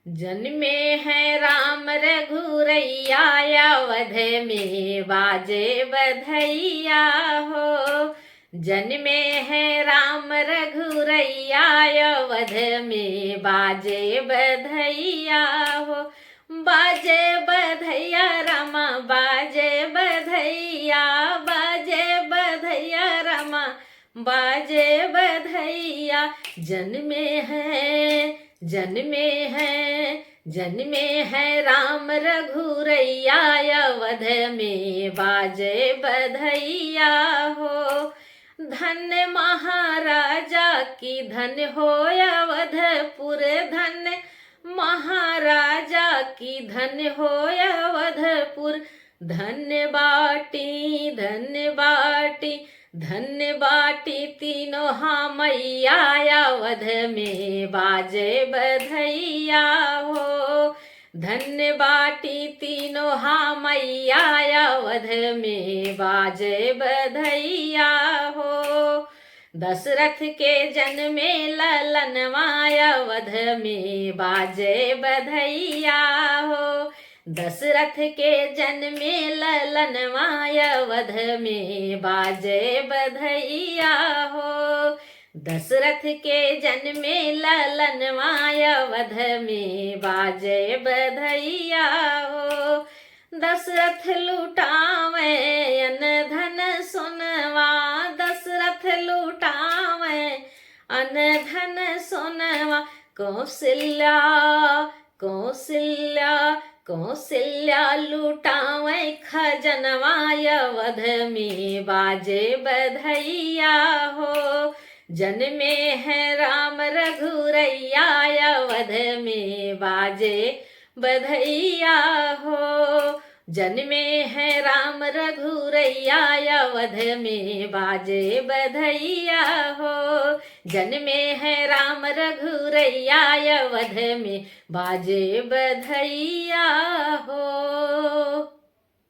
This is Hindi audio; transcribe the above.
जन्मे हैं राम रघुरैया, अवध में बाजे बधैया हो। जन्मे हैं राम रघुरैया, अवध में बाजे बधैया हो। बाजे बधैया रामा, बाजे बधैया, बाजे बधैया रामा, बाजे बधैया। जन्मे हैं राम रघुरैया, अवध में बाजे बधैया हो। धन महाराजा की धन हो अवधपुर, धन महाराजा की धन हो अवधपुर। धन बाटी धन बाटी तीनों हाँ मैया, अवध में बाजे बधैया हो। धन बाटी तीनों हाँ मैया, अवध में बाजे बधैया हो। दशरथ के जन्मे ललनवा, अवध में बाजे बधैया हो। दशरथ के जन्मे ललनवा, अवध में बाजे बधैया हो। दशरथ के जन्मे ललनवा, अवध में बाजे बधैया हो। दशरथ लुटावे अन धन सोनवा, दशरथ लुटावे अन धन सोनवा। कौशल्या लुटावे खजनवा, अवध में बाजे बधैया हो। जन्मे हैं राम रघुरैया, अवध में बाजे बधैया हो। जन्मे हैं राम रघुरैया, अवध में बाजे बधैया हो। जन्मे हैं राम रघुरैया, अवध में बाजे बधैया हो।